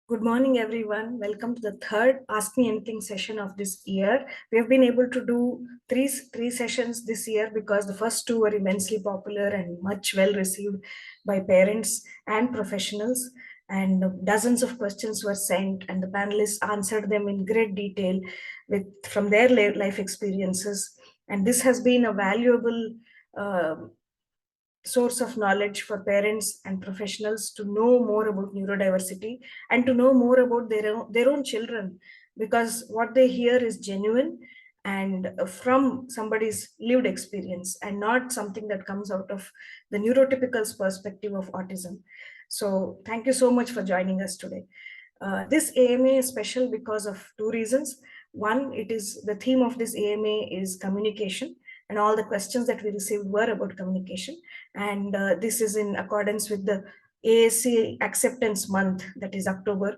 Good morning, everyone. Welcome to the third Ask Me Anything session of this year. We have been able to do three sessions this year because the first two were immensely popular and much well received by parents and professionals. And dozens of questions were sent, and the panelists answered them in great detail from their life experiences. And this has been a valuable uh, source of knowledge for parents and professionals to know more about neurodiversity and to know more about their own children, because what they hear is genuine and from somebody's lived experience and not something that comes out of the neurotypical's perspective of autism. So thank you so much for joining us today. This AMA is special because of two reasons. One, it is the theme of this AMA is communication, and all the questions that we received were about communication. And this is in accordance with the AAC acceptance month, that is October.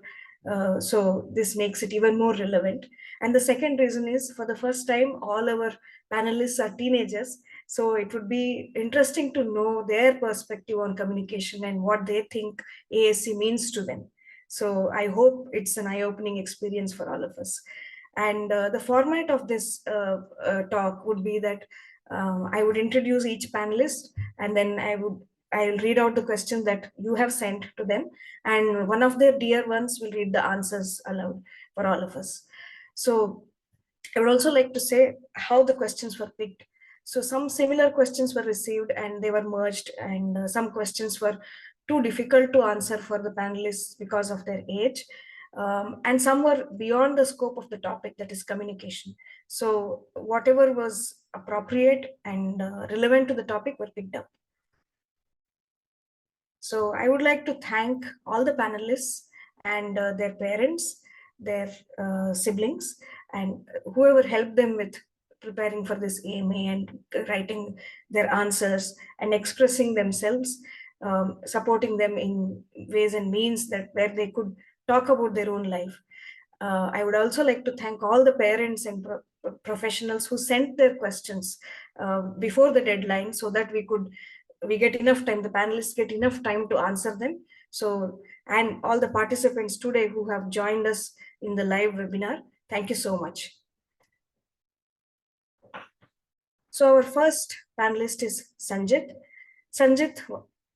So this makes it even more relevant. And the second reason is, for the first time, all our panelists are teenagers. So it would be interesting to know their perspective on communication and what they think AAC means to them. So I hope it's an eye-opening experience for all of us. And the format of this talk would be that I would introduce each panelist, and then I'll read out the questions that you have sent to them, and one of their dear ones will read the answers aloud for all of us. So I would also like to say how the questions were picked. So some similar questions were received and they were merged, and some questions were too difficult to answer for the panelists because of their age. And some were beyond the scope of the topic, that is communication. So whatever was appropriate and relevant to the topic were picked up. So I would like to thank all the panelists and their parents, their siblings, and whoever helped them with preparing for this AMA and writing their answers and expressing themselves, supporting them in ways and means that where they could talk about their own life. I would also like to thank all the parents and professionals who sent their questions before the deadline, so that we get enough time, the panelists get enough time to answer them. So, and all the participants today who have joined us in the live webinar, thank you so much. So our first panelist is Sanjith. Sanjith,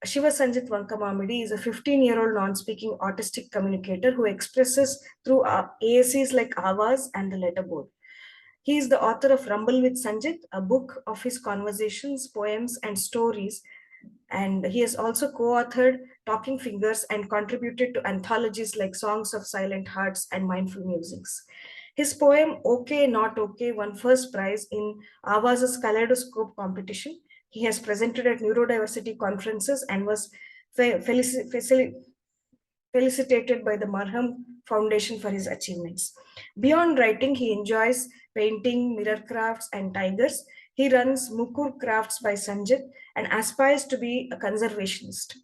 Sanjith Vankamamidi is a 15-year-old non-speaking autistic communicator who expresses through AACs like Avaz and the letterboard. He is the author of Rumble with Sanjith, a book of his conversations, poems, and stories. And he has also co-authored Talking Fingers and contributed to anthologies like Songs of Silent Hearts and Mindful Musics. His poem Okay Not Okay won first prize in Avaz's Kaleidoscope competition. He has presented at neurodiversity conferences and was felicitated by the Marham Foundation for his achievements. Beyond writing, he enjoys painting, mirror crafts, and tigers. He runs Mukur Crafts by Sanjit and aspires to be a conservationist.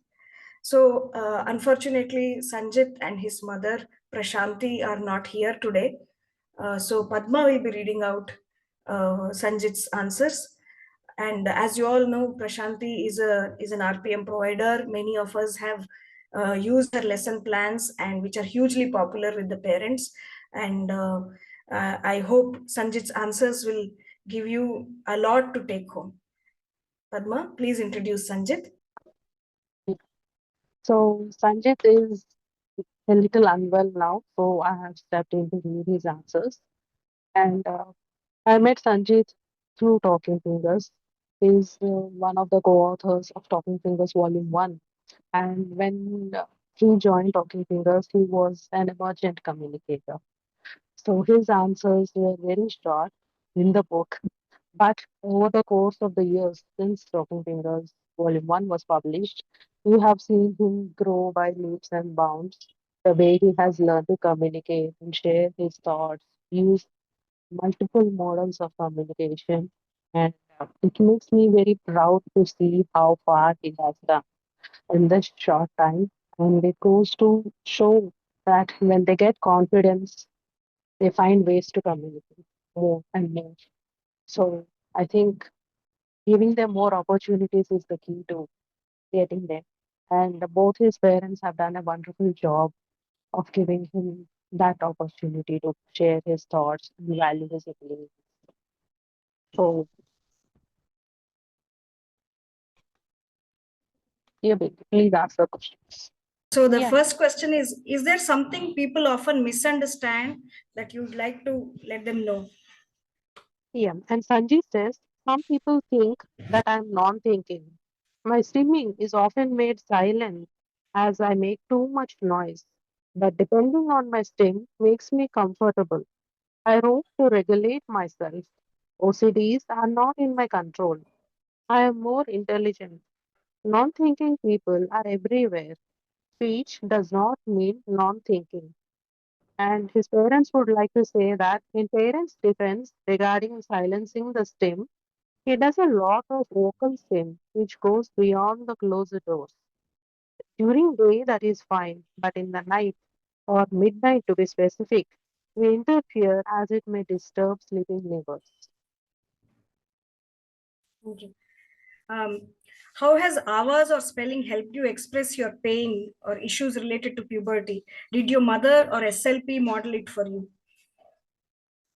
So, unfortunately, Sanjit and his mother, Prashanti, are not here today. So, Padma will be reading out Sanjit's answers. And as you all know, Prashanti is an RPM provider. Many of us have used her lesson plans, and which are hugely popular with the parents. And I hope Sanjit's answers will give you a lot to take home. Padma, please introduce Sanjit. So Sanjit is a little unwell now, so I have stepped in to read his answers. And I met Sanjit through Talking Fingers. He's one of the co-authors of Talking Fingers Volume 1. And when he joined Talking Fingers, he was an emergent communicator. So his answers were very short in the book. But over the course of the years since Talking Fingers Volume 1 was published, we have seen him grow by leaps and bounds. The way he has learned to communicate and share his thoughts, use multiple models of communication, and it makes me very proud to see how far he has done in this short time. And it goes to show that when they get confidence, they find ways to communicate more and more. So I think giving them more opportunities is the key to getting there. And both his parents have done a wonderful job of giving him that opportunity to share his thoughts and value his opinions. So, yeah, please ask the questions. So the Yeah, first question is there something people often misunderstand that you'd like to let them know? yeah. And Sanjay says, some people think that I'm non-thinking. My stimming is often made silent as I make too much noise. But depending on my stim makes me comfortable. I hope to regulate myself. OCDs are not in my control. I am more intelligent. Non thinking people are everywhere. Speech does not mean non thinking. And his parents would like to say that in parents' defense regarding silencing the stem, he does a lot of vocal stim which goes beyond the closed doors. During day that is fine, but in the night or midnight to be specific, we interfere as it may disturb sleeping neighbors. Okay. Um, how has hours or spelling helped you express your pain or issues related to puberty? Did your mother or SLP model it for you?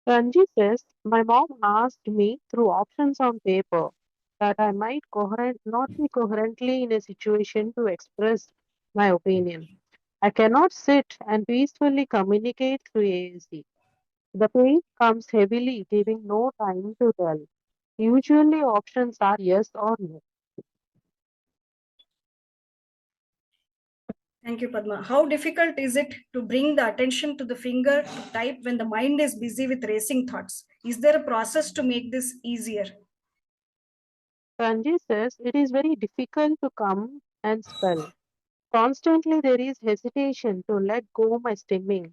Ranji says, my mom asked me through options on paper that I might not be coherently in a situation to express my opinion. I cannot sit and peacefully communicate through AAC. The pain comes heavily, giving no time to tell. Usually, options are yes or no. Thank you, Padma. How difficult is it to bring the attention to the finger to type when the mind is busy with racing thoughts? Is there a process to make this easier? Ranji says, it is very difficult to come and spell. Constantly, there is hesitation to let go my stimming.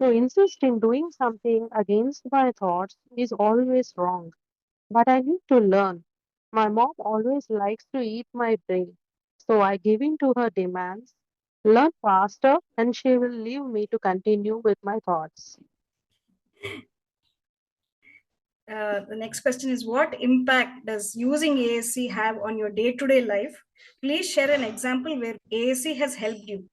To insist in doing something against my thoughts is always wrong. But I need to learn. My mom always likes to eat my brain. So I give in to her demands, learn faster, and she will leave me to continue with my thoughts. The next question is, what impact does using ASC have on your day-to-day life? Please share an example where ASC has helped you.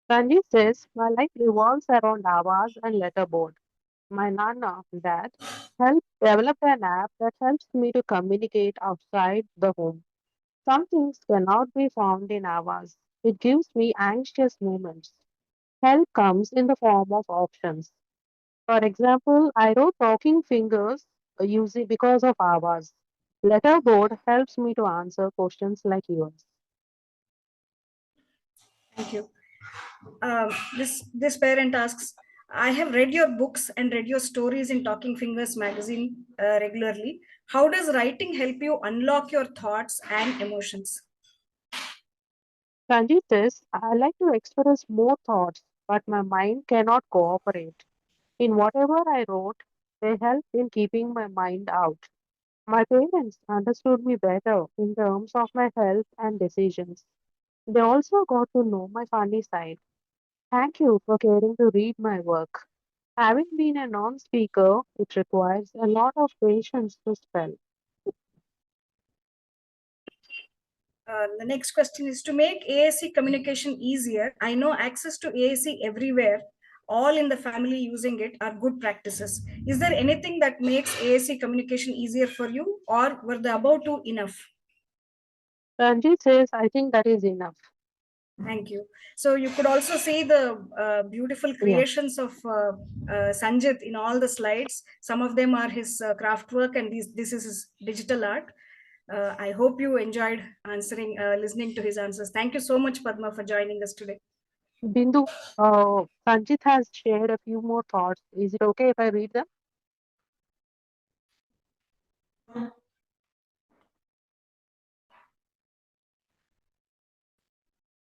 Ranji says, my life revolves around Avaz and letterboard. My Nana, Dad, helped develop an app that helps me to communicate outside the home. Some things cannot be found in Avaz. It gives me anxious moments. Help comes in the form of options. For example, I wrote talking fingers using because of Avaz. Letterboard helps me to answer questions like yours. Thank you. This parent asks, I have read your books and read your stories in Talking Fingers magazine regularly. How does writing help you unlock your thoughts and emotions? Sanjit says, I like to express more thoughts, but my mind cannot cooperate. In whatever I wrote, they helped in keeping my mind out. My parents understood me better in terms of my health and decisions. They also got to know my funny side. Thank you for caring to read my work. Having been a non speaker, it requires a lot of patience to spell. The next question is, to make ASC communication easier. I know access to ASC everywhere, all in the family using it are good practices. Is there anything that makes ASC communication easier for you, or were the above two enough? Ranjit says, I think that is enough. Thank you. So you could also see the beautiful Yeah, creations of Sanjith in all the slides. Some of them are his craft work, and this is his digital art. I hope you enjoyed listening to his answers. Thank you so much, Padma, for joining us today. Bindu, Sanjit has shared a few more thoughts. Is it okay if I read them?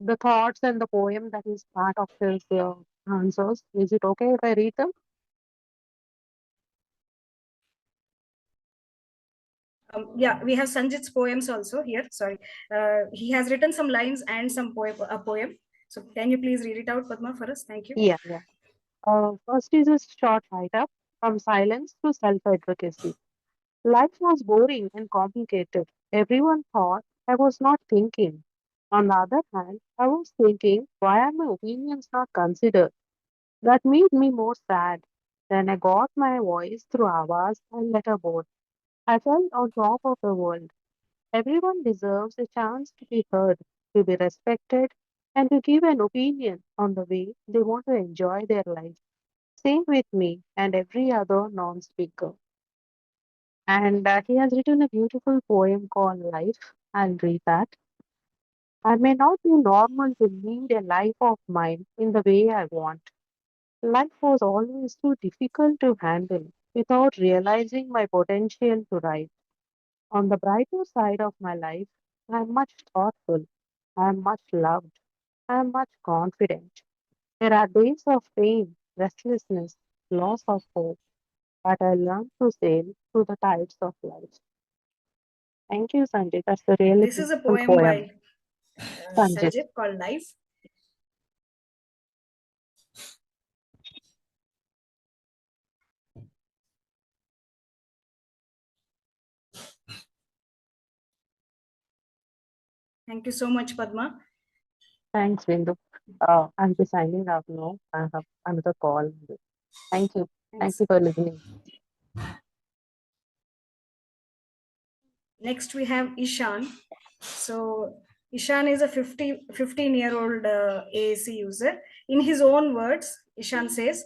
The thoughts and the poem that is part of his answers. Is it okay if I read them? Yeah, we have Sanjit's poems also here. Sorry, he has written some lines and a poem. So can you please read it out, Padma, for us? Thank you. Yeah, yeah. First is a short write up from silence to self advocacy. Life was boring and complicated. Everyone thought I was not thinking. On the other hand, I was thinking, why are my opinions not considered? That made me more sad. Then I got my voice through Avaz and letterboard. I felt on top of the world. Everyone deserves a chance to be heard, to be respected, and to give an opinion on the way they want to enjoy their life. Same with me and every other non speaker. And he has written a beautiful poem called Life. I'll read that. I may not be normal to lead a life of mine in the way I want. Life was always too difficult to handle without realizing my potential to write. On the brighter side of my life, I am much thoughtful, I am much loved, I am much confident. There are days of pain, restlessness, loss of hope, but I learn to sail through the tides of life. Thank you, Sanjay. That's a really This is a beautiful poem poem. by Sanjay. Sanjith called Life. Thank you so much, Padma. Thanks, Bindu. I'll be signing out now. I have another call. Thank you. Thank Thanks. you for listening. Next, we have Ishaan. So, Ishaan is a 15-year-old AAC user. In his own words, Ishaan says,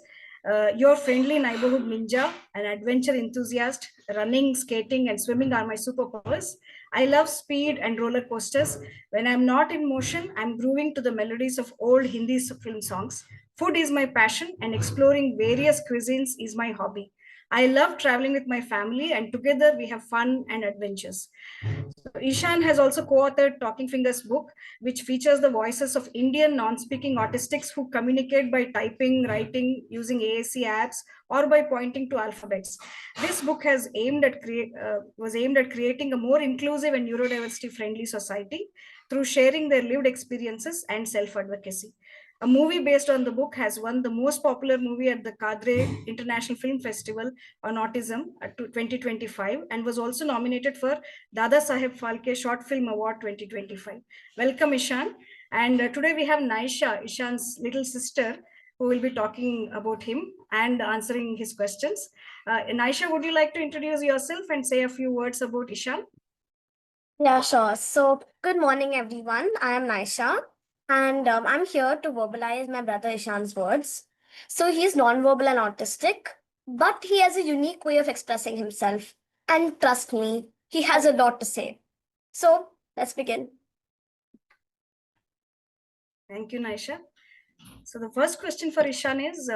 your friendly neighborhood ninja, an adventure enthusiast, running, skating, and swimming are my superpowers. I love speed and roller coasters. When I'm not in motion, I'm grooving to the melodies of old Hindi film songs. Food is my passion, and exploring various cuisines is my hobby. I love traveling with my family, and together we have fun and adventures. So Ishan has also co-authored Talking Fingers book, which features the voices of Indian non-speaking autistics who communicate by typing, writing, using AAC apps, or by pointing to alphabets. This book was aimed at creating a more inclusive and neurodiversity-friendly society through sharing their lived experiences and self-advocacy. A movie based on the book has won the most popular movie at the Cadre International Film Festival on Autism at 2025 and was also nominated for Dada Saheb Phalke Short Film Award 2025. Welcome, Ishan. And today we have Naisha, Ishan's little sister, who will be talking about him and answering his questions. Naisha, would you like to introduce yourself and say a few words about Ishan? Yeah, sure. So, good morning, everyone. I am Naisha, and I'm here to verbalize my brother Ishan's words. So, he's nonverbal and autistic, but he has a unique way of expressing himself. And trust me, he has a lot to say. So, let's begin. Thank you, Naisha. So the first question for Ishan is,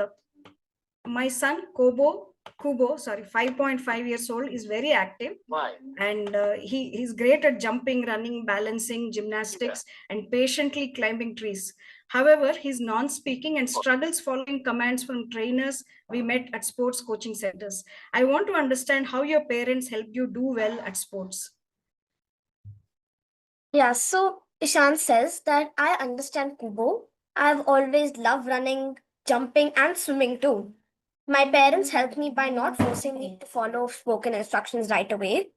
my son Kubo, sorry, 5.5 years old, is very active. Why? And he's great at jumping, running, balancing, gymnastics, and patiently climbing trees. However, he's non-speaking and struggles following commands from trainers we met at sports coaching centers. I want to understand how your parents helped you do well at sports. Yeah, so Ishan says that I understand Kubo. I've always loved running, jumping, and swimming too. My parents helped me by not forcing me to follow spoken instructions right away,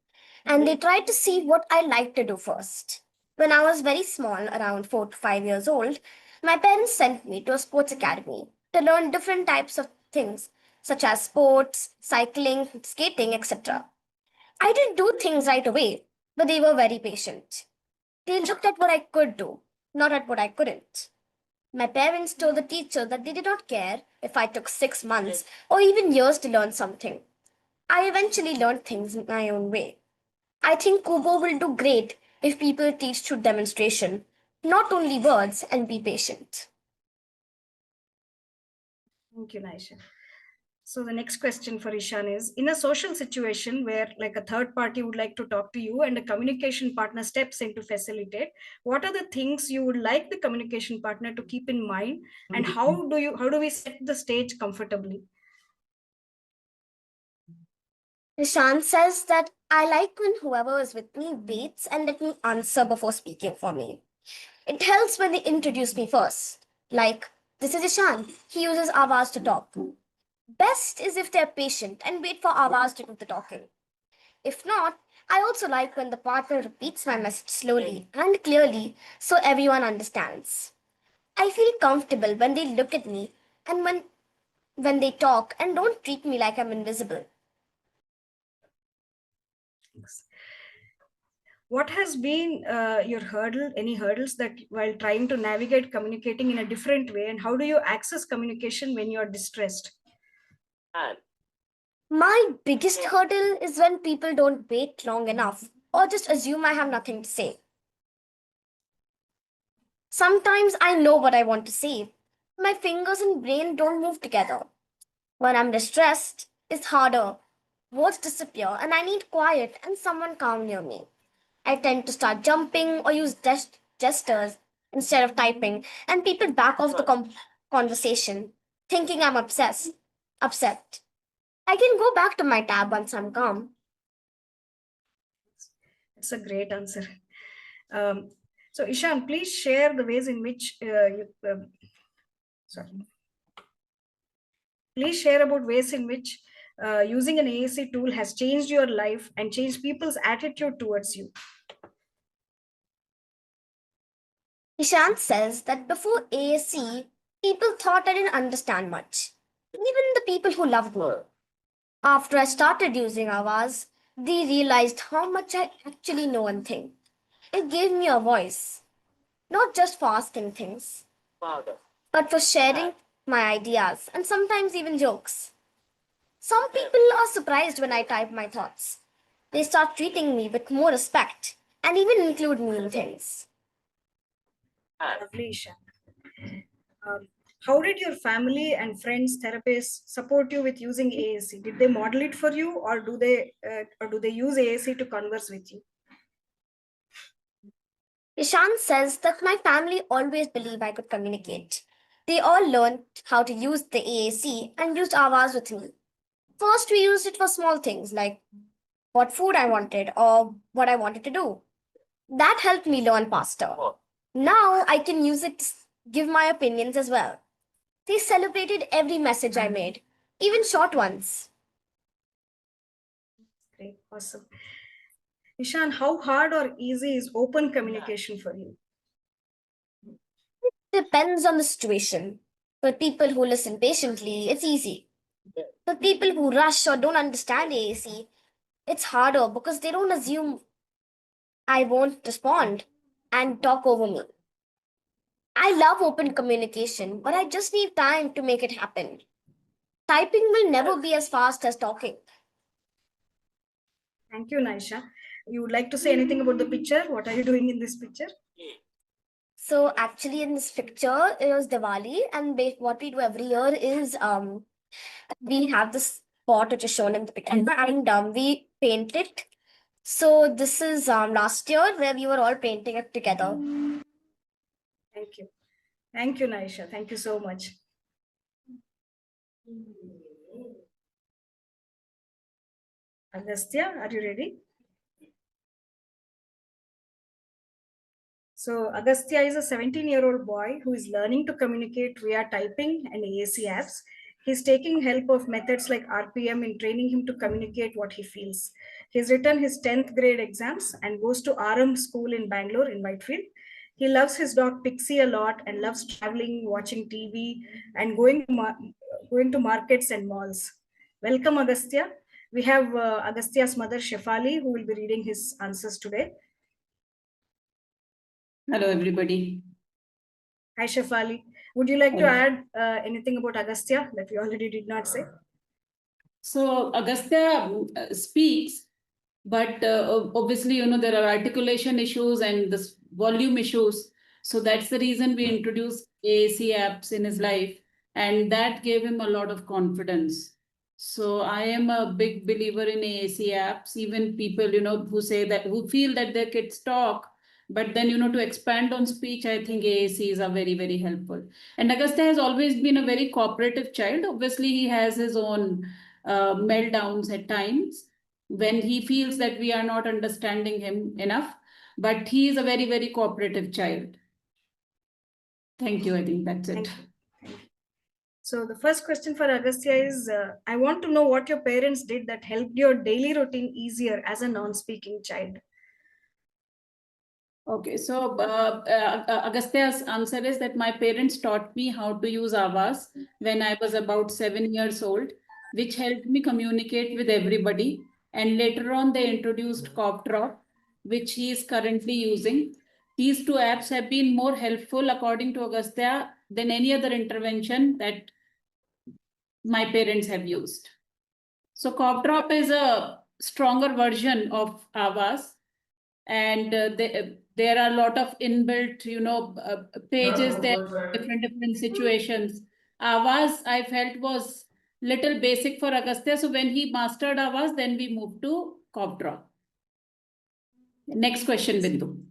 and they tried to see what I like to do first. When I was very small, around 4 to 5 years old, my parents sent me to a sports academy to learn different types of things, such as sports, cycling, skating, etc. I didn't do things right away, but they were very patient. They looked at what I could do, not at what I couldn't. My parents told the teacher that they did not care if I took 6 months or even years to learn something. I eventually learned things in my own way. I think Kubo will do great if people teach through demonstration, not only words, and be patient. Thank you, Naisha. So the next question for Ishan is, in a social situation where like a third party would like to talk to you and a communication partner steps in to facilitate, what are the things you would like the communication partner to keep in mind, and how do we set the stage comfortably? Nishan says that I like when whoever is with me waits and let me answer before speaking for me. It helps when they introduce me first. Like, this is Ishan. He uses Avaz to talk. Best is if they're patient and wait for Avaz to do the talking. If not, I also like when the partner repeats my message slowly and clearly so everyone understands. I feel comfortable when they look at me and when they talk and don't treat me like I'm invisible. Thanks. What has been your hurdle, any hurdles that while trying to navigate communicating in a different way, and how do you access communication when you're distressed? My biggest hurdle is when people don't wait long enough or just assume I have nothing to say. Sometimes I know what I want to say. My fingers and brain don't move together. When I'm distressed, it's harder. Words disappear and I need quiet and someone calm near me. I tend to start jumping or use gestures instead of typing, and people back off the conversation, thinking I'm upset. I can go back to my tab once I'm calm. It's a great answer. Um, so, Ishaan, please share the ways in which sorry. Please share about ways in which using an AAC tool has changed your life and changed people's attitude towards you. Ishaan says that before ASC, people thought I didn't understand much, even the people who loved me. After I started using Avaz, they realized how much I actually know and think. It gave me a voice, not just for asking things, but for sharing my ideas and sometimes even jokes. Some people are surprised when I type my thoughts. They start treating me with more respect and even include me in things. Lovely, Ishaan. Um, how did your family and friends, therapists support you with using AAC? Did they model it for you, or do they use AAC to converse with you? Ishan says that my family always believed I could communicate. They all learned how to use the AAC and used Avaz with me. First, we used it for small things like what food I wanted or what I wanted to do. That helped me learn faster. Now I can use it to give my opinions as well. They celebrated every message I made, even short ones. Great, awesome. Ishaan, how hard or easy is open communication for you? Depends on the situation. For people who listen patiently, it's easy. For people who rush or don't understand AAC, it's harder because they don't assume I won't respond and talk over me. I love open communication, but I just need time to make it happen. Typing will never be as fast as talking. Thank you, Naisha. You would like to say anything about the picture? What are you doing in this picture? So actually, in this picture, it was Diwali, and what we do every year is we have this pot which is shown in the picture, and we paint it. So this is last year where we were all painting it together. Thank you. Thank you, Naisha. Thank you so much. Agastya, are you ready? So Agastya is a 17-year-old boy who is learning to communicate via typing and AAC apps. He's taking help of methods like RPM in training him to communicate what he feels. He's written his 10th grade exams and goes to RM school in Bangalore in Whitefield. He loves his dog Pixie a lot and loves traveling, watching TV, and going to markets and malls. Welcome, Agastya. We have Agastya's mother, Shefali, who will be reading his answers today. Hello, everybody. Hi, Shefali. Would you like to Hello. add anything about Agastya that we already did not say? So Agastya speaks, but obviously, there are articulation issues and this volume issues. So that's the reason we introduced AAC apps in his life, and that gave him a lot of confidence. So I am a big believer in AAC apps. Even people, who feel that their kids talk, but then, to expand on speech, I think AACs are very, very helpful. And Agastya has always been a very cooperative child. Obviously, he has his own meltdowns at times when he feels that we are not understanding him enough. But he is a very, very cooperative child. Thank you. I think that's it. Thank you. So the first question for Agastya is, I want to know what your parents did that helped your daily routine easier as a non-speaking child. Okay, so Agastya's answer is that my parents taught me how to use Avas when I was about 7 years old, which helped me communicate with everybody. And later on, they introduced CopDrop, which he is currently using. These two apps have been more helpful, according to Agastya, than any other intervention that my parents have used. So CopDrop is a stronger version of Avas, and there are a lot of inbuilt, pages there, different situations. Avas, I felt, was little basic for Agastya. So when he mastered Avas, then we moved to CopDrop. Next question, Bindu.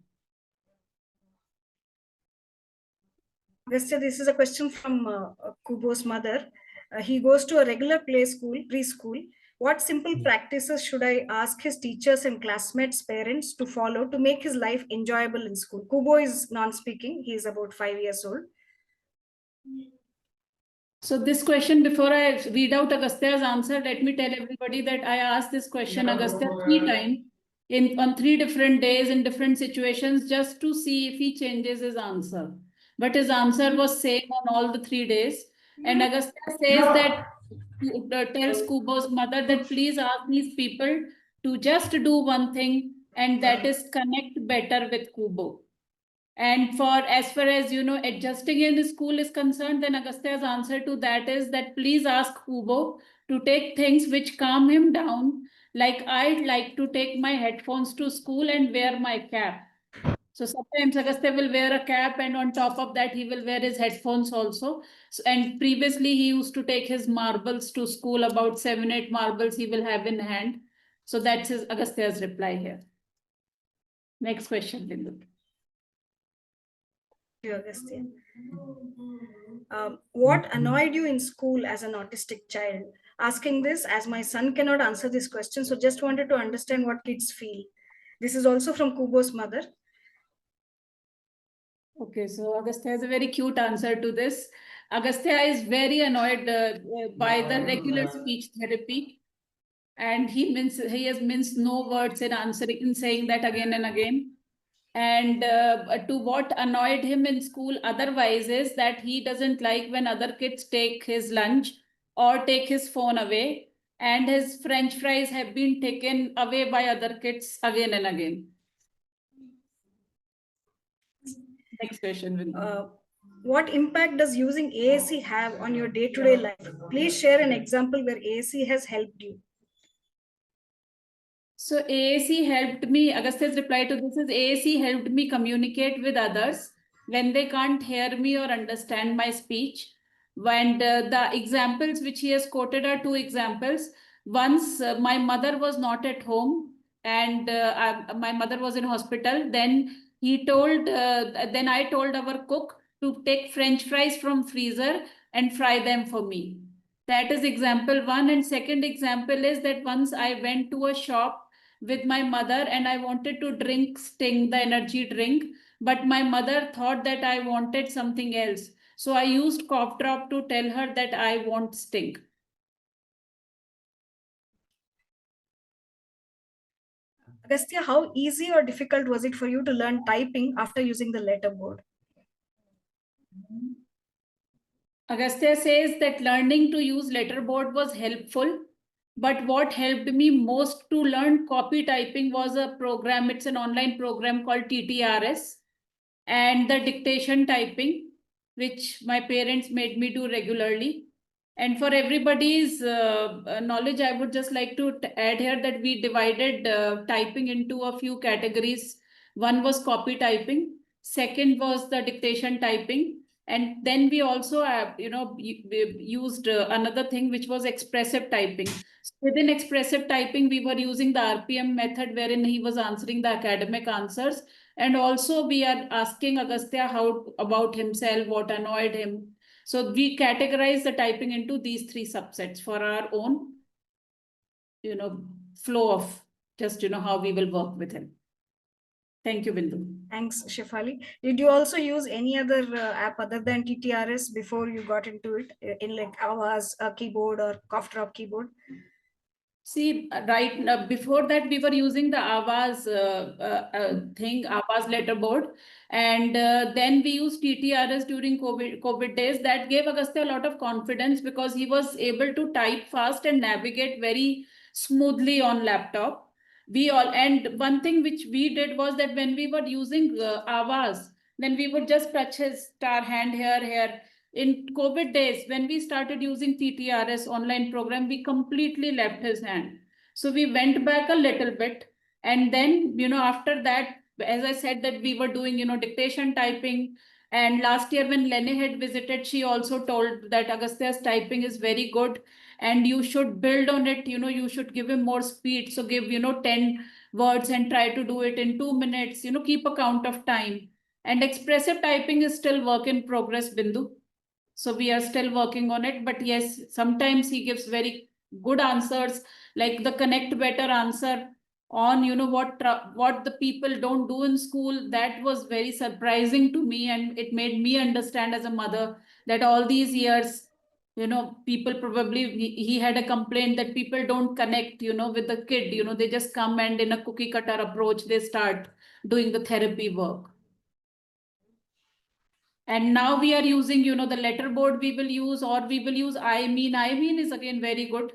Agastya, this is a question from Kubo's mother. He goes to a regular preschool. What simple practices should I ask his teachers and classmates' parents to follow to make his life enjoyable in school? Kubo is non-speaking. He is about 5 years old. So this question, before I read out Agastya's answer, let me tell everybody that I asked this question Agastya 3 times on 3 different days in different situations just to see if he changes his answer. But his answer was same on all the 3 days. And Agastya says that tells Kubo's mother that please ask these people to just do one thing, and that is connect better with Kubo. And for as far as adjusting in the school is concerned, then Agastya's answer to that is that please ask Kubo to take things which calm him down. Like I'd like to take my headphones to school and wear my cap. So sometimes Agastya will wear a cap, and on top of that, he will wear his headphones also. So, and previously, he used to take his marbles to school, about 7, 8 marbles he will have in hand. So that's his Agastya's reply here. Next question, Bindu. Agastya. What annoyed you in school as an autistic child? Asking this as my son cannot answer this question, so just wanted to understand what kids feel. This is also from Kubo's mother. Okay, so Agastya has a very cute answer to this. Agastya is very annoyed by the regular speech therapy, and he has minced no words in answering, in saying that again and again. And to what annoyed him in school otherwise is that he doesn't like when other kids take his lunch or take his phone away, and his French fries have been taken away by other kids again and again. Next question. What impact does using AAC have on your day-to-day life? Please share an example where AAC has helped you. So AAC helped me, Agastya's reply to this is AAC helped me communicate with others when they can't hear me or understand my speech. And the examples which he has quoted are 2 examples. Once my mother was not at home, and my mother was in hospital. Then I told our cook to take French fries from freezer and fry them for me. That is example one. And second example is that once I went to a shop with my mother and I wanted to drink Sting, the energy drink, but my mother thought that I wanted something else. So I used cough drop to tell her that I want Sting. Agastya, how easy or difficult was it for you to learn typing after using the letterboard? Agastya says that learning to use letterboard was helpful, but what helped me most to learn copy typing was a program. It's an online program called TTRS, and the dictation typing, which my parents made me do regularly. And for everybody's knowledge, I would just like to add here that we divided typing into a few categories. One was copy typing, second was the dictation typing, and then we also we used another thing which was expressive typing. So within expressive typing, we were using the RPM method wherein he was answering the academic answers, and also we are asking Agastya how about himself, what annoyed him. So we categorize the typing into these 3 subsets for our own, flow of just, how we will work with him. Thank you, Bindu. Thanks, Shefali. Did you also use any other app other than TTRS before you got into it, in like Avaz keyboard or cough drop keyboard? See, right before that, we were using the Avaz Avaz letterboard, and then we used TTRS during COVID days. That gave Agastya a lot of confidence because he was able to type fast and navigate very smoothly on laptop. We all, and one thing which we did was that when we were using Avaz, then we would just touch his star hand here. In COVID days, when we started using TTRS online program, we completely left his hand. So we went back a little bit. And then, after that, as I said, that we were doing, dictation typing. And last year when Lene had visited, she also told that Agastya's typing is very good and you should build on it. You should give him more speed. So give, 10 words and try to do it in 2 minutes, keep a count of time. And expressive typing is still work in progress, Bindu. So we are still working on it. But yes, sometimes he gives very good answers, like the connect better answer on, what the people don't do in school. That was very surprising to me. And it made me understand as a mother that all these years, people probably, he had a complaint that people don't connect, with the kid, they just come and in a cookie cutter approach, they start doing the therapy work. And now we are using, the letterboard we will use, or we will use I mean. I mean is again very good.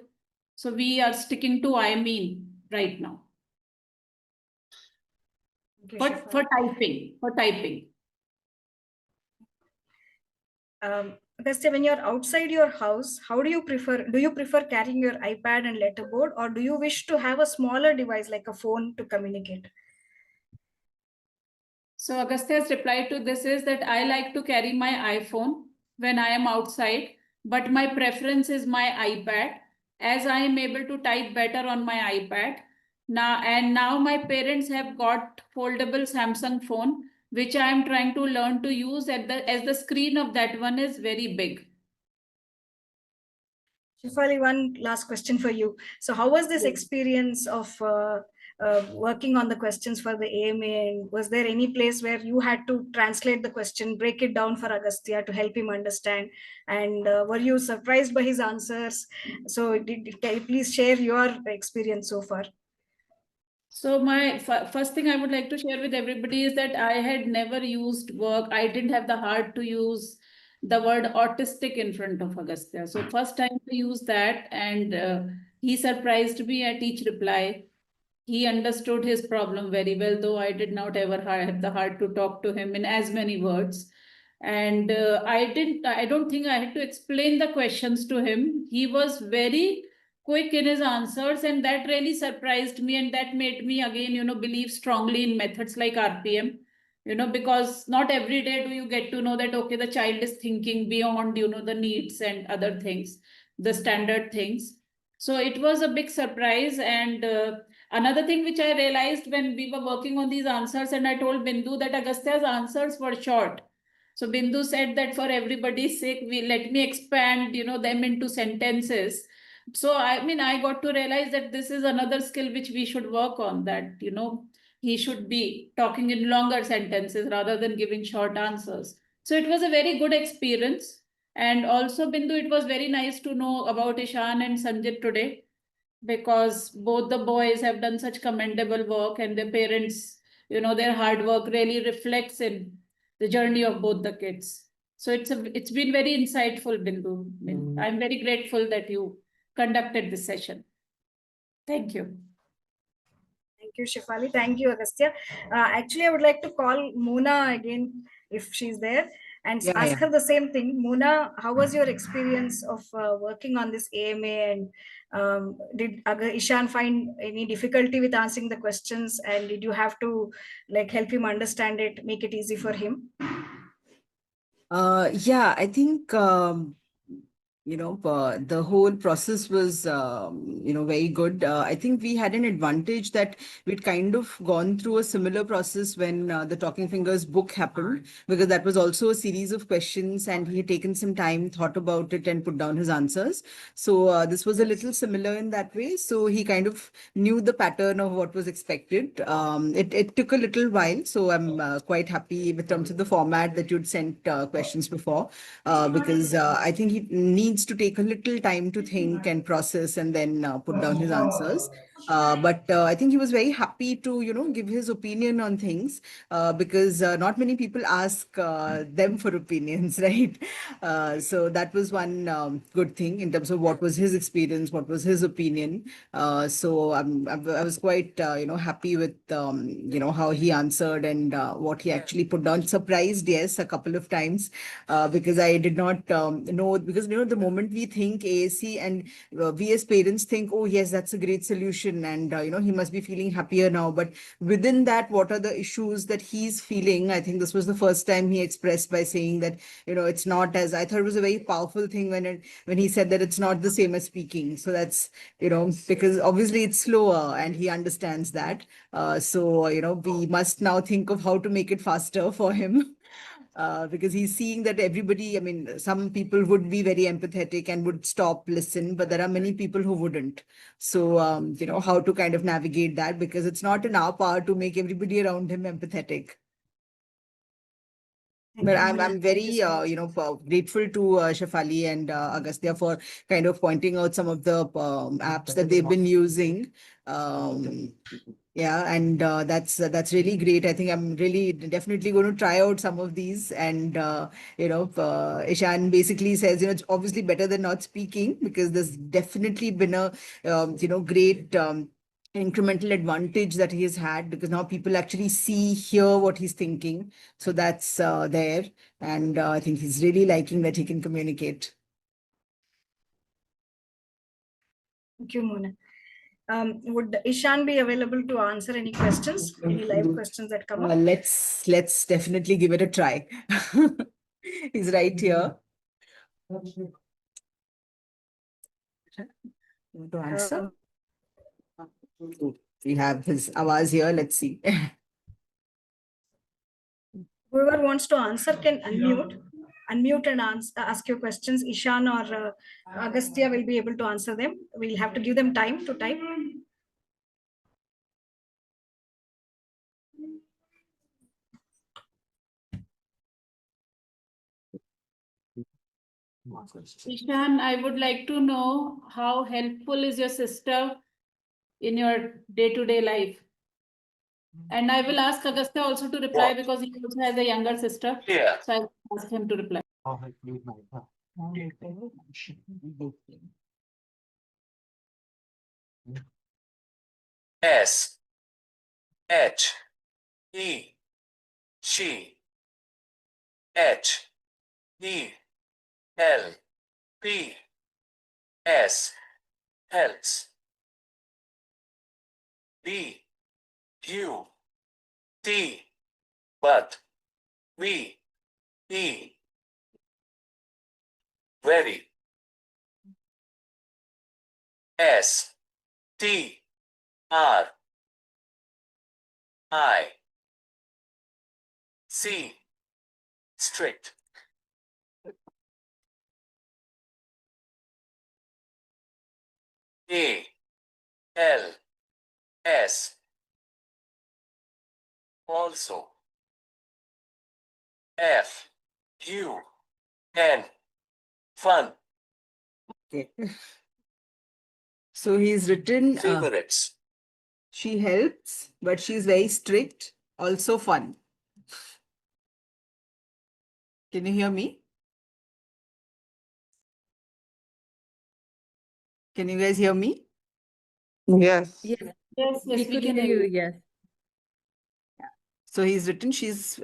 So we are sticking to I mean right now. Okay, For typing. Agastya, when you're outside your house, how do you prefer? Do you prefer carrying your iPad and letterboard, or do you wish to have a smaller device like a phone to communicate? So Agastya's reply to this is that I like to carry my iPhone when I am outside, but my preference is my iPad, as I am able to type better on my iPad. Now my parents have got foldable Samsung phone, which I am trying to learn to use as the screen of that one is very big. Shefali, one last question for you. So how was this experience of working on the questions for the AMA? And was there any place where you had to translate the question, break it down for Agastya to help him understand? And were you surprised by his answers? So can you please share your experience so far? So my first thing I would like to share with everybody is that I had never used work. I didn't have the heart to use the word autistic in front of Agastya. So first time to use that, and he surprised me at each reply. He understood his problem very well, though I did not ever have the heart to talk to him in as many words. And I don't think I had to explain the questions to him. He was very quick in his answers, and that really surprised me. And that made me again, believe strongly in methods like RPM, because not every day do you get to know that, okay, the child is thinking beyond, the needs and other things, the standard things. So it was a big surprise. And another thing which I realized when we were working on these answers, and I told Bindu that Agastya's answers were short. So Bindu said that for everybody's sake, let me expand, them into sentences. So I mean, I got to realize that this is another skill which we should work on, that, he should be talking in longer sentences rather than giving short answers. So it was a very good experience. And also, Bindu, it was very nice to know about Ishaan and Sanjith today, because both the boys have done such commendable work, and their parents, their hard work really reflects in the journey of both the kids. So it's been very insightful, Bindu. I'm very grateful that you conducted this session. Thank you. Thank you, Shefali. Thank you, Agastya. Actually, I would like to call Mona again if she's there and ask her the same thing. Mona, how was your experience of working on this AMA, and did Ishaan find any difficulty with answering the questions, and did you have to help him understand it, make it easy for him? Yeah, I think the whole process was, very good. I think we had an advantage that we'd kind of gone through a similar process when the Talking Fingers book happened, because that was also a series of questions and he had taken some time, thought about it, and put down his answers. So this was a little similar in that way. So he kind of knew the pattern of what was expected. It took a little while. So I'm quite happy with terms of the format that you'd sent questions before, because I think he needs to take a little time to think and process and then put down his answers. But I think he was very happy to, give his opinion on things, because not many people ask them for opinions, right? So that was one good thing in terms of what was his experience, what was his opinion. So I was quite, happy with, how he answered and what he actually put down. Surprised, yes, a couple of times, because I did not know, because, the moment we think ASC and we as parents think, oh, yes, that's a great solution. And, he must be feeling happier now. But within that, what are the issues that he's feeling? I think this was the first time he expressed by saying that, it's not as, I thought it was a very powerful thing when he said that it's not the same as speaking. So that's, because obviously it's slower and he understands that. So, we must now think of how to make it faster for him. Because he's seeing that everybody, I mean, some people would be very empathetic and would stop, listen, but there are many people who wouldn't. So, how to kind of navigate that, because it's not in our power to make everybody around him empathetic. But I'm very grateful to Shefali and Agasttya for kind of pointing out some of the apps that they've been using. Yeah, and that's really great. I think I'm really definitely going to try out some of these. And Ishaan basically says, it's obviously better than not speaking, because there's definitely been a great incremental advantage that he has had, because now people actually see, hear what he's thinking. So that's there. And I think he's really liking that he can communicate. Thank you, Mona. Would Ishaan be available to answer any questions, any live questions that come up? Let's definitely give it a try. He's right here. Want to answer? We have his awaz here. Let's see. Whoever wants to answer can unmute and ask your questions. Ishaan or Agasttya will be able to answer them. We'll have to give them time to type. Ishaan, I would like to know how helpful is your sister in your day-to-day life? And I will ask Agasttya also to reply, because he also has a younger sister. Yeah. So I will ask him to reply. S H E she H E L P S helps B U T but we E very S T R I C strict A L S also F U N fun Okay. So he's written, favorites she helps, but she's very strict, also fun. Can you hear me? Can you guys hear me? Yes. Yes, we could can hear hear you, you. yes. So he's written, she's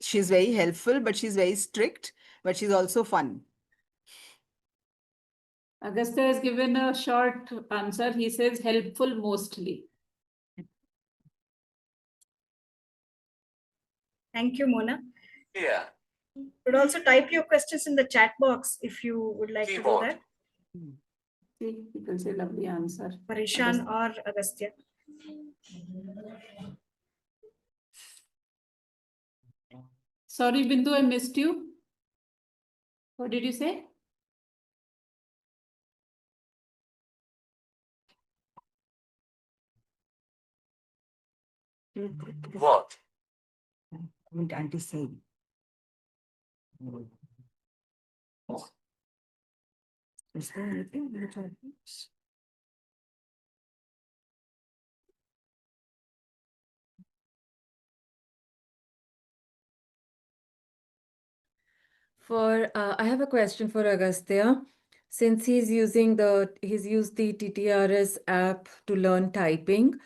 very helpful, but she's very strict, but she's also fun. Agasttya has given a short answer. He says helpful mostly. Thank you, Mona. yeah could also type your questions in the chat box if you would like to do Keyboard. that See, people say lovely answer. for Ishaan or Agastya. Sorry, Bindu, I missed you. What did you say? What? Anti-sale. Is there anything in the chat box? I have a question for Agastya. Since he's used the TTRS app to learn typing,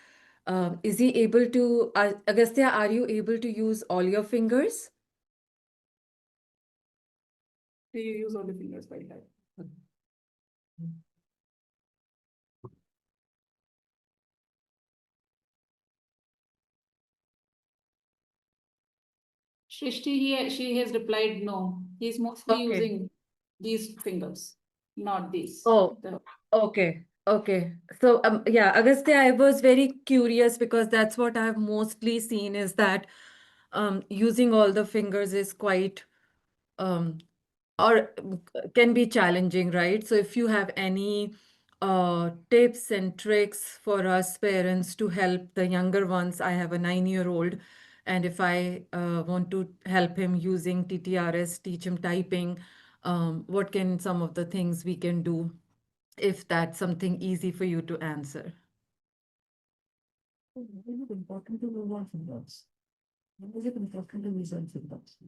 is he able to, Agastya, are you able to use all your fingers? Do you use all the fingers by that? Shrishti, she has replied no. He's mostly Okay. using these fingers, not these. Oh, okay. Okay. So, yeah, Agastya, I was very curious because that's what I've mostly seen is that using all the fingers is quite um, or can be challenging, right? So if you have any tips and tricks for us parents to help the younger ones, I have a 9-year-old, and if I want to help him using TTRS, teach him typing, what can some of the things we can do if that's something easy for you to answer? Is it important to know our fingers? Is it important to use our fingers?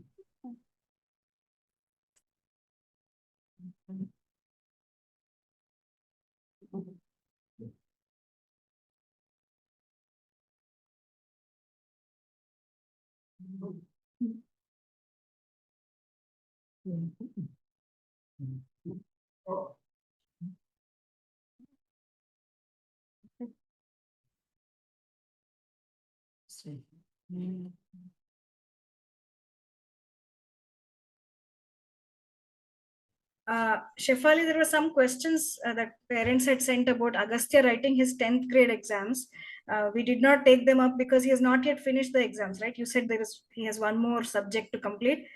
Shefali, there were some questions that parents had sent about Agastya writing his 10th grade exams. We did not take them up because he has not yet finished the exams, right? You said he has one more subject to complete.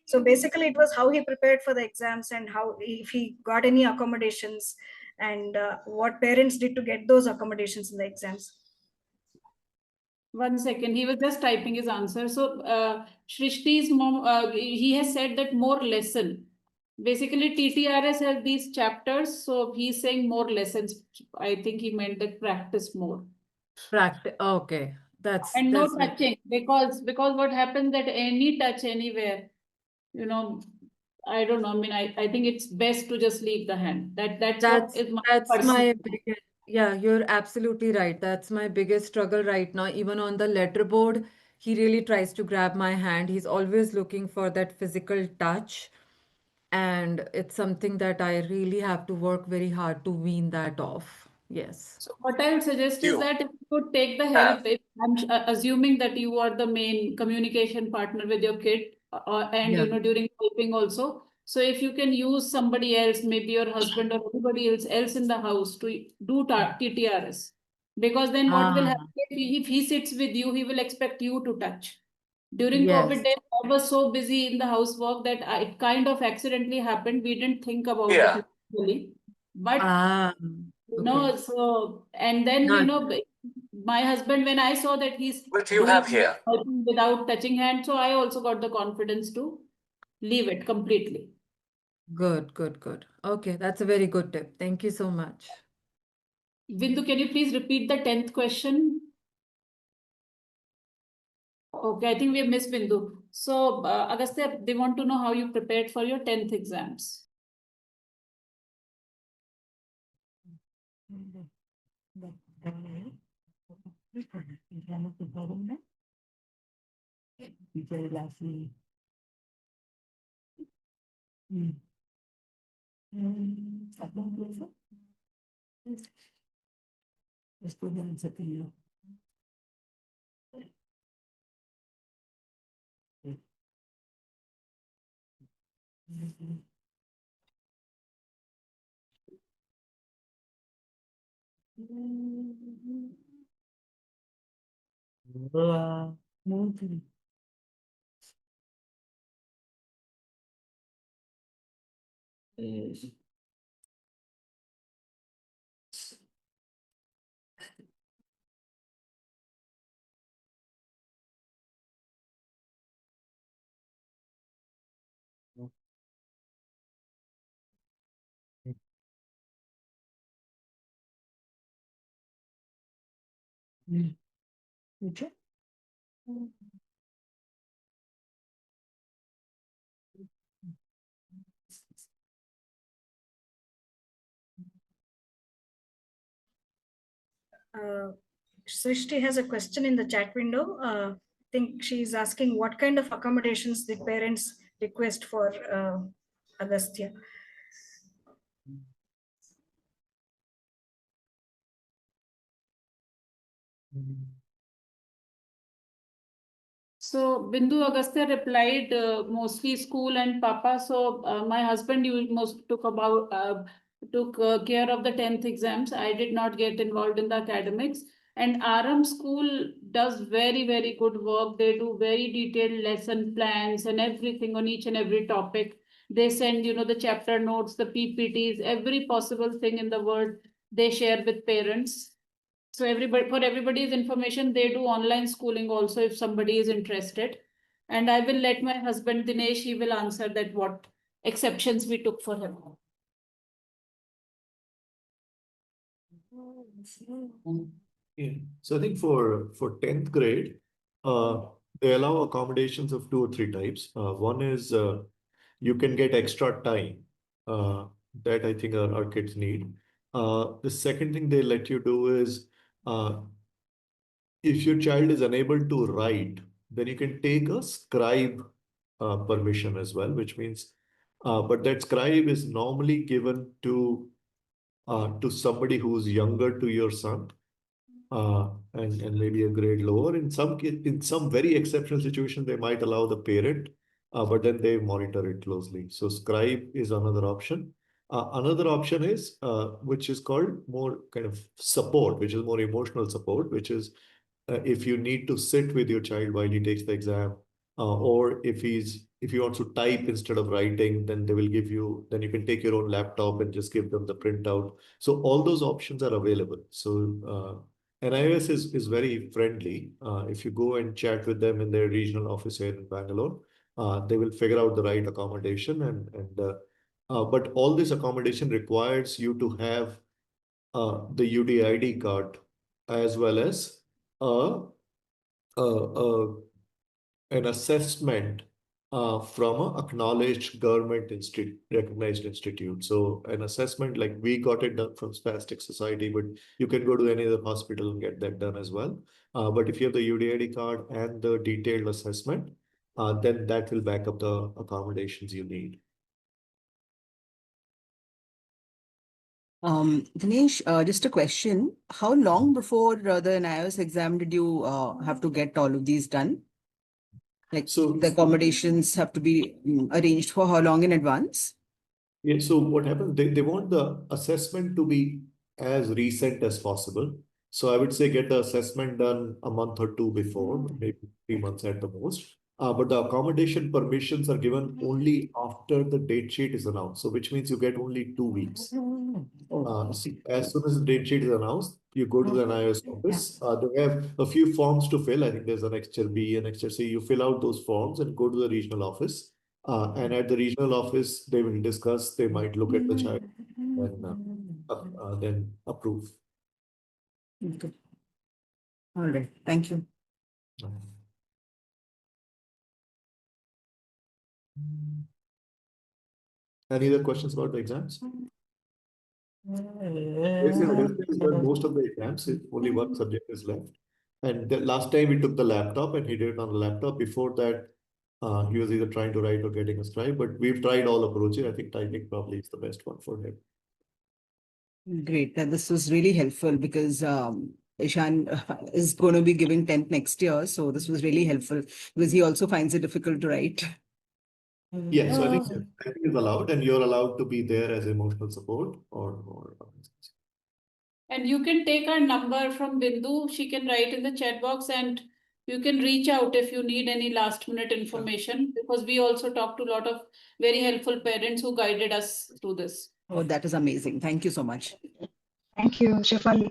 So basically, it was how he prepared for the exams and how if he got any accommodations and what parents did to get those accommodations in the exams. 1 second, he was just typing his answer. So, Shrishti's mom, he has said that more lesson. Basically, TTRS has these chapters, so he's saying more lessons. I think he meant that practice more. Practice. Okay, And no that's touching, because what happens that any touch anywhere, you know, I don't know. I mean, I think it's best to just leave the hand. That's what is my That's personal. my biggest, yeah, you're absolutely right. That's my biggest struggle right now. Even on the letterboard, he really tries to grab my hand. He's always looking for that physical touch. And it's something that I really have to work very hard to wean that off. Yes. So what I would suggest is You that if you could take the have help, if assuming that you are the main communication partner with your kid, and Yeah. during typing also. So if you can use somebody else, maybe your husband or anybody else in the house to do TTRS, because then what will Ah, happen if he sits with you, he will expect you to touch. During COVID yes. days, I was so busy in the housework that it kind of accidentally happened. We didn't think about here. it really, but Ah, okay. so, and then, Now, my husband, when I saw that he's What you doing have here? without touching hand, so I also got the confidence to leave it completely. good, good, good. Okay, that's a very good tip. Thank you so much. Bindu, can you please repeat the 10th question? Okay, I think we have missed Bindu. So, Agastya, they want to know how you prepared for your 10th exams. Srishti has a question in the chat window. I think she's asking what kind of accommodations the parents request for Agastya. So Bindu Agastya replied mostly school and Papa. So my husband most took care of the 10th exams. I did not get involved in the academics. And Aram school does very good work. They do very detailed lesson plans and everything on each and every topic. They send the chapter notes, the PPTs, every possible thing in the world they share with parents. So for everybody's information, they do online schooling also if somebody is interested. And I will let my husband Dinesh, he will answer that what exceptions we took for him. Yeah. So I think for 10th grade, they allow accommodations of 2 or 3 types. One is you can get extra time that I think our kids need. The second thing they let you do is if your child is unable to write, then you can take a scribe permission as well, which means, but that scribe is normally given to somebody who's younger to your son, and maybe a grade lower. In some very exceptional situations, they might allow the parent, but then they monitor it closely. So scribe is another option. Another option is which is called more kind of support, which is more emotional support, which is if you need to sit with your child while he takes the exam, or if he wants to type instead of writing, then then you can take your own laptop and just give them the printout. So all those options are available. So NIOS is very friendly. If you go and chat with them in their regional office here in Bangalore, they will figure out the right accommodation, but all this accommodation requires you to have the UDID card as well as a, an assessment from a acknowledged government recognized institute. So an assessment like we got it done from Spastic Society, but you can go to any other hospital and get that done as well. But if you have the UDID card and the detailed assessment, then that will back up the accommodations you need. Dinesh, just a question. How long before the NIOS exam did you have to get all of these done? Like, so the accommodations have to be arranged for how long in advance? Yeah, so what happens, they want the assessment to be as recent as possible. So I would say get the assessment done a month or two before, maybe 3 months at the most. But the accommodation permissions are given only after the date sheet is announced. So which means you get only 2 weeks. As soon as the date sheet is announced, you go to the NIOS office. They have a few forms to fill. I think there's an Annexure B, Annexure C. You fill out those forms and go to the regional office. And at the regional office, they will discuss, they might look at the child and then approve. Okay. All right. Thank you. Any other questions about the exams? Yes, he's done most of the exams. Only one subject is left. And the last time we took the laptop and he did it on the laptop. Before that, he was either trying to write or getting a scribe, but we've tried all approaches. I think typing probably is the best one for him. Great. That this was really helpful because Ishaan is going to be giving 10th next year. So this was really helpful because he also finds it difficult to write. Yeah, so I think Oh. typing is allowed, and you're allowed to be there as emotional support or And you can take our number from Bindu. She can write in the chat box and you can reach out if you need any last minute information because we also talked to a lot of very helpful parents who guided us through this. Oh, that is amazing. Thank you so much. Thank you, Shefali.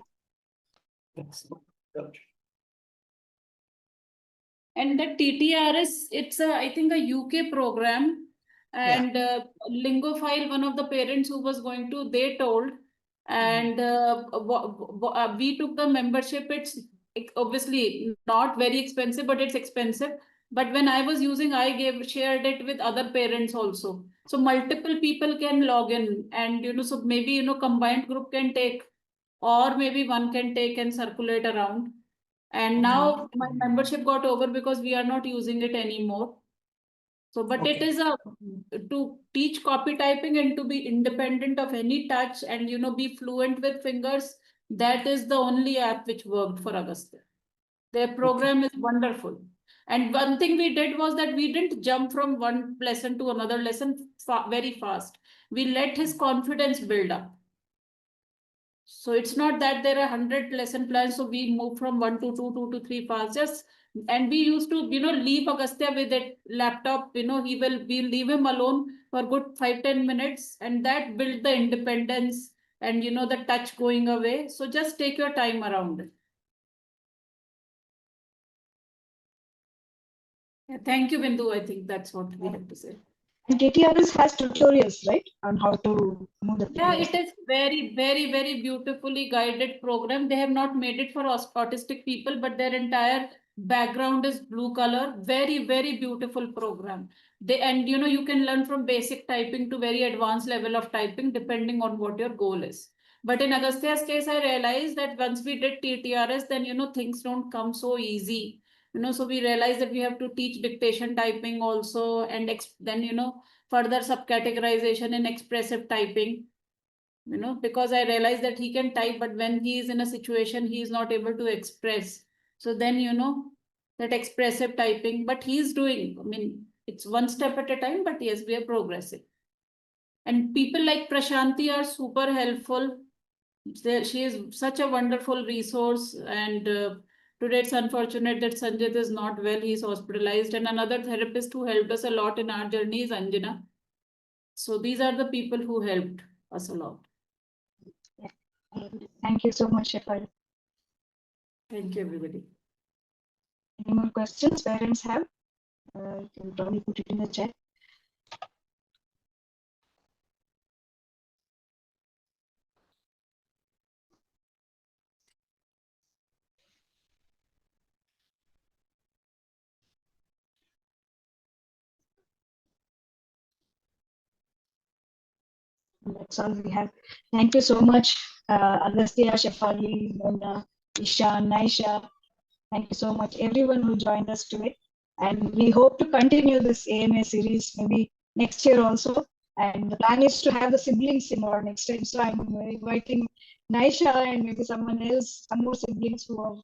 And the TTRS, it's I think a UK program. And Lingophile, one of the parents who was going to, they told, and we took the membership. It's obviously not very expensive, but it's expensive. But when I was using, I shared it with other parents also. So multiple people can log in, and so maybe combined group can take, or maybe one can take and circulate around. And now my membership got over because we are not using it anymore. So, but it Okay. is to teach copy typing and to be independent of any touch and be fluent with fingers. That is the only app which worked for Agasttya. Their program is wonderful. And one thing we did was that we didn't jump from one lesson to another lesson very fast. We let his confidence build up. So it's not that there are 100 lesson plans, so we move from 1 to 2, 2 to 3 fast. Just and we used to, leave Agasttya with that laptop. We'll leave him alone for good 5-10 minutes, and that built the independence and the touch going away. So just take your time around it. Yeah, thank you, Bindu. I think that's what we have to say. And TTRS has tutorials, right, on how to move the Yeah, fingers. it is very, very, very beautifully guided program. They have not made it for autistic people, but their entire background is blue color. Very, very beautiful program. And you can learn from basic typing to very advanced level of typing depending on what your goal is. But in Agastya's case, I realized that once we did TTRS, then things don't come so easy. So we realized that we have to teach dictation typing also, and then further subcategorization in expressive typing. Because I realized that he can type, but when he is in a situation, he is not able to express. So then, that expressive typing, but he's doing, it's one step at a time, but yes, we are progressing. And people like Prashanti are super helpful. She is such a wonderful resource. And today it's unfortunate that Sanjith is not well. He's hospitalized. And another therapist who helped us a lot in our journey is Anjana. So these are the people who helped us a lot. Thank you so much, Shefali. Thank you, everybody. Any more questions parents have? You can probably put it in the chat. That's all we have. Thank you so much, Agasttya, Shefali, Mona, Ishaan, Naisha. Thank you so much, everyone who joined us today. And we hope to continue this AMA series maybe next year also. And the plan is to have the siblings involved next time. So I'm inviting Naisha and maybe someone else, some more siblings who are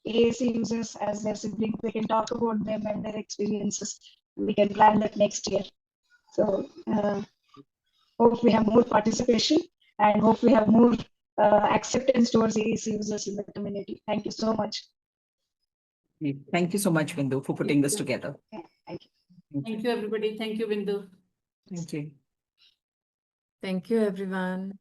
AAC users as their siblings. They can talk about them and their experiences. We can plan that next year. So hope we have more participation and hope we have more acceptance towards AAC users in the community. Thank you so much. Thank you so much, Bindu, for putting this together. Thank you. Thank you, everybody. Thank you, Bindu. Thank you. Thank you, everyone.